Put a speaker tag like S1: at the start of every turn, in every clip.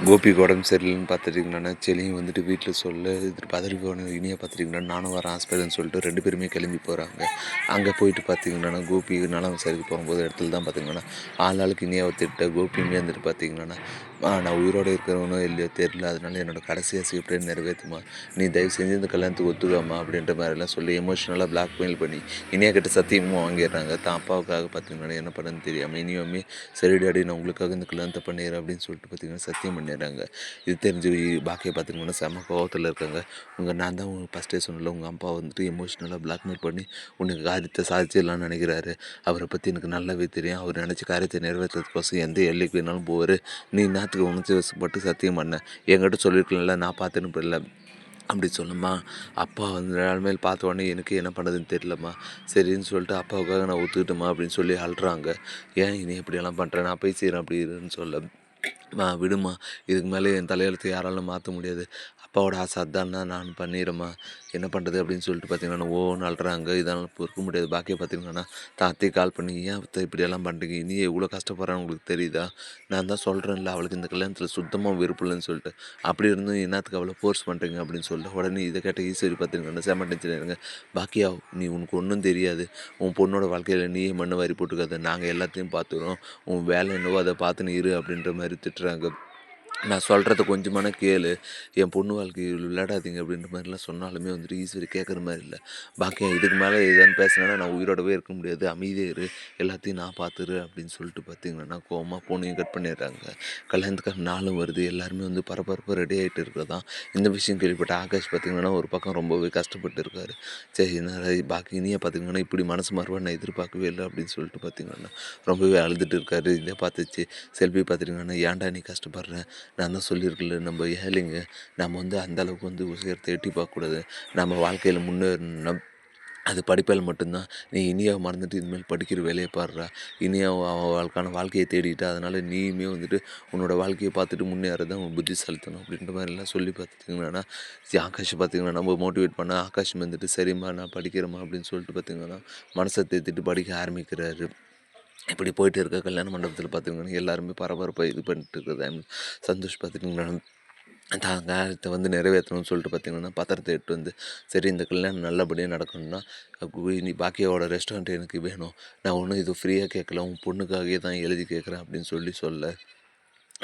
S1: கோபிக்கு உடம்பு சரியில்லைன்னு பார்த்துட்டிங்கன்னா, செலியும் வந்துட்டு வீட்டில் சொல்ல இது பதறி போன இனியா பார்த்துட்டிங்கன்னா, நானும் வரேன் ஹாஸ்பிட்டல்னு சொல்லிட்டு 2 பேருமே கிளம்பி போகிறாங்க. அங்கே போயிட்டு பார்த்திங்கன்னா, கோபி நலம் விசாரிக்க போகும்போது இடத்துல தான் பார்த்திங்கன்னா, ஆளாளுக்கு இனியாவை திட்ட கோபியுமே வந்துட்டு பார்த்திங்கன்னா, நான் உயிரோடு இருக்கிறவனோ இல்லையோ தெரில, அதனால என்னோடய கடைசி ஆசை எப்படின்னு நிறைவேற்றுமா, நீ தயவு செஞ்சு இந்த கல்யாணத்துக்கு ஒத்துக்காமா அப்படின்ற மாதிரிலாம் சொல்லி எமோஷ்னலாக பிளாக்மெயில் பண்ணி இனியா கிட்ட சத்தியமும் வாங்கிடுறாங்க. தான் அப்பாவுக்காக பார்த்திங்கன்னா என்ன பண்ணுன்னு தெரியாமல் இனியுமே சரி டாடி நான் உங்களுக்காக இந்த கல்யாணத்தை பண்ணிடுறேன் அப்படின்னு சொல்லிட்டு பார்த்திங்கன்னா சத்தியம் பண்ணிடுறாங்க. இது தெரிஞ்சு பாக்கியை பார்த்திங்கன்னா செம்ம கோவத்தில் இருக்காங்க. நான் தான் உங்களுக்கு ஃபஸ்ட்டே சொன்னல, உங்கள் அப்பா வந்துட்டு எமோஷ்னலாக பிளாக்மெயில் பண்ணி உனக்கு காரியத்தை சாதிச்சிடலான்னு நினைக்கிறாரு. அவரை பற்றி எனக்கு நல்லாவே தெரியும். அவர் நினச்ச காரியத்தை நிறைவேற்றுறதுக்கோசம் எந்த எல்லைக்கு வேணாலும் போவார். நீ நேரத்துக்கு உணர்ச்சி வசப்பட்டு சத்தியம் பண்ண என்கிட்ட சொல்லியிருக்கல, நான் பார்த்துன்னு போயிடல அப்படி சொல்லும்மா. அப்பா வந்து நிலைமையில் பார்த்த உடனே எனக்கு என்ன பண்ணுறதுன்னு தெரியலம்மா. சரின்னு சொல்லிட்டு அப்பாவுக்காக நான் ஒத்துக்கிட்டேம்மா அப்படின்னு சொல்லி அழுறாங்க. ஏன் இனி இப்படியெல்லாம் பண்ணுறேன், நான் போய் செய்கிறேன் அப்படி இருன்னு சொல்ல, விடுமா, இதுக்கு மேலே என் தலையெழுத்து யாராலும் மாற்ற முடியாது. அப்பாவோட ஆசை அதான்னா நான் பண்ணிடுறேம்மா, என்ன பண்ணுறது அப்படின்னு சொல்லிட்டு பார்த்தீங்கன்னா ஓன்னு அழுறாங்க. இதனால் பொறுக்க முடியாது. பாக்கியை பார்த்தீங்கன்னா தான் அத்தையை கால் பண்ணி, ஏன் அத்தை இப்படியெல்லாம் பண்ணுறீங்க, நீ எவ்வளோ கஷ்டப்படுறான்னு உங்களுக்கு தெரியுதா, நான் தான் சொல்கிறேன்ல அவளுக்கு இந்த கல்யாணத்தில் சுத்தமாக விருப்பம் இல்லைன்னு சொல்லிட்டு, அப்படி இருந்தும் என்னத்துக்கு அவளை ஃபோர்ஸ் பண்ணுறீங்க அப்படின்னு சொல்லிட்டு உடனே இதை கேட்ட ஈஸ்வரி பார்த்தீங்கன்னா செம்ம டென்ஷன் ஆயிருங்க. பாக்கியா, நீ உனக்கு ஒன்றும் தெரியாது, உன் பொண்ணோட வாழ்க்கையில் நீயே மண்ணை வாரி போட்டுக்காத, நாங்கள் எல்லாத்தையும் பார்த்துக்கிறோம், உன் வேலை என்னவோ அதை பார்த்துன்னு இரு அப்படின்ற மாதிரி திட்டுறாங்க. நான் சொல்கிறத கொஞ்சமான கேளு, என் பொண்ணு வாழ்க்கையில் விளையாடாதீங்க அப்படின்ற மாதிரிலாம் சொன்னாலுமே வந்துட்டு ஈஸ்வரி கேட்குற மாதிரி இல்லை. பாக்கியம் இதுக்கு மேலே எதான்னு பேசினேன்னா நான் உயிரோடவே இருக்க முடியாது, அமைதியாக இரு, எல்லாத்தையும் நான் பார்த்துரு அப்படின்னு சொல்லிட்டு பார்த்தீங்கன்னா கோவமாக ஃபோனையும் கட் பண்ணிடுறாங்க. கல்யாணத்துக்கான நாளும் வருது. எல்லாருமே வந்து பரபரப்பாக ரெடி ஆகிட்டு இருக்கிறதான் இந்த விஷயம் கேள்விப்பட்ட ஆகாஷ் பார்த்திங்கன்னா ஒரு பக்கம் ரொம்பவே கஷ்டப்பட்டு இருக்காரு. சரி என்ன பாக்கி இனியே பார்த்திங்கன்னா இப்படி மனசு மாறுவா நான் எதிர்பார்க்கவே இல்லை அப்படின்னு சொல்லிட்டு பார்த்திங்கன்னா ரொம்பவே அழுதுட்டு இருக்காரு. இதை பார்த்துச்சு செல்வி பார்த்துட்டிங்கன்னா, ஏன்டா நீ கஷ்டப்படுற, நான் தான் சொல்லியிருக்கல நம்ம ஏழைங்க, நம்ம வந்து அந்தளவுக்கு வந்து உயரத்தை எட்டி பார்க்கக்கூடாது, நம்ம வாழ்க்கையில் முன்னேறணும்னா அது படிப்பால் மட்டும்தான். நீ இனியாவை மறந்துட்டு இனிமேல் படிக்கிற வேலையை பாடுறா, இனியாவை அவளுக்கான வாழ்க்கையை தேடிட்டா, அதனால் நீயுமே வந்துட்டு உன்னோட வாழ்க்கையை பார்த்துட்டு முன்னேறதான் உன் புத்திசாலித்தனம் அப்படின்ற மாதிரிலாம் சொல்லி பார்த்துட்டிங்கன்னா ஆகாஷ் பார்த்திங்கன்னா நம்ம மோட்டிவேட் பண்ண ஆகாஷ் வந்துட்டு சரிம்மா நான் படிக்கிறேம்மா அப்படின்னு சொல்லிட்டு பார்த்திங்கன்னா மனசை தேத்திட்டு படிக்க ஆரம்பிக்கிறாரு. இப்படி போயிட்டு இருக்க கல்யாண மண்டபத்தில் பார்த்திங்கன்னா எல்லாருமே பரபரப்பாக இது பண்ணிட்டு இருக்கிறது. சந்தோஷ் பார்த்துட்டிங்கன்னா தான் காரியத்தை வந்து நிறைவேற்றணும்னு சொல்லிட்டு பார்த்திங்கன்னா பத்திரத்தை எடுத்து வந்து, சரி இந்த கல்யாணம் நல்லபடியாக நடக்கணும்னா நீ பாக்கியாவோட ரெஸ்டாரண்ட் எனக்கு வேணும், நான் ஒன்றும் இது ஃப்ரீயாக கேட்கல, உன் பொண்ணுக்காகவே தான் எழுதி கேட்குறேன் அப்படின்னு சொல்ல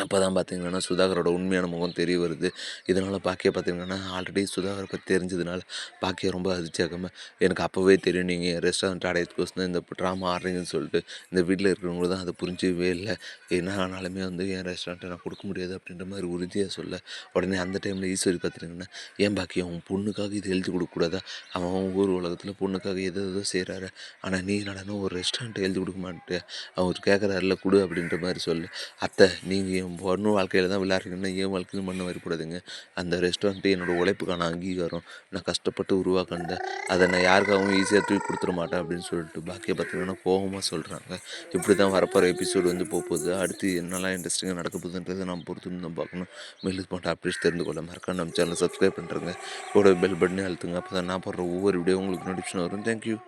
S1: அப்போ தான் பார்த்திங்கன்னா சுதாகரோட உண்மையான முகம் தெரிய வருது. இதனால் பாக்கியா பார்த்திங்கன்னா ஆல்ரெடி சுதாகரை பற்றி தெரிஞ்சதுனால பாக்கியா ரொம்ப அதிர்ச்சியாகாமல், எனக்கு அப்போவே தெரியும் நீங்கள் என் ரெஸ்டாரண்ட் அடையத்துக்கோசம் தான் இந்த ட்ராமா ஆடுறீங்கன்னு சொல்லிட்டு, இந்த வீட்டில் இருக்கிறவங்க தான் அதை புரிஞ்சவே இல்லை, என்ன ஆனாலுமே வந்து என் ரெஸ்டாரண்ட்டை நான் கொடுக்க முடியாது அப்படின்ற மாதிரி உறுதியாக சொல்ல, உடனே அந்த டைமில் ஈஸ்வரி பார்த்துட்டிங்கன்னா, ஏன் பாக்கியா உன் பொண்ணுக்காக இது எழுதி கொடுக்கக்கூடாதா, அவன் ஊர் உலகத்தில் பொண்ணுக்காக எதோ செய்கிறாரு, ஆனால் நீ என்னடானா ஒரு ரெஸ்டாரண்ட்டை எழுதி கொடுக்க மாட்டேன், அவர் கேட்குறாருல கொடு அப்படின்ற மாதிரி சொல்லு, அத்தை நீங்கள் என் பொண்ணு வாழ்க்கையில் தான் விளையாடுறீங்கன்னா என் வாழ்க்கையிலும் மண்ணை வரக்கூடாதுங்க, அந்த ரெஸ்டாரண்ட்டு என்னோடய உழைப்புக்கான அங்கீகாரம், நான் கஷ்டப்பட்டு உருவாக்கினேன், அதை நான் யாருக்காகவும் ஈஸியாக தூக்கி கொடுத்துட மாட்டேன் அப்படின்னு சொல்லிட்டு பாக்கியை பார்த்திங்கன்னா கோபமாக சொல்கிறாங்க. இப்படி தான் வரப்போகிற எபிசோடு வந்து போகுது. அடுத்து என்னெல்லாம் இன்ட்ரெஸ்டிங்காக நடக்க போகுதுன்றதை நம்ம பொறுத்து தான் பார்க்கணும். மேலும் போன்ற அப்டேட்ஸ் தெரிந்து கொள்ள மறக்காம நம்ம சேனலை சப்ஸ்கிரைப் பண்ணுறேங்க, கூட பெல் பட்டனே அழுத்துங்க, அப்போ தான் நான் போடுற ஒவ்வொரு வீடியோ உங்களுக்கு நோட்டிஃபிகேஷன் வரும். தேங்க்யூ.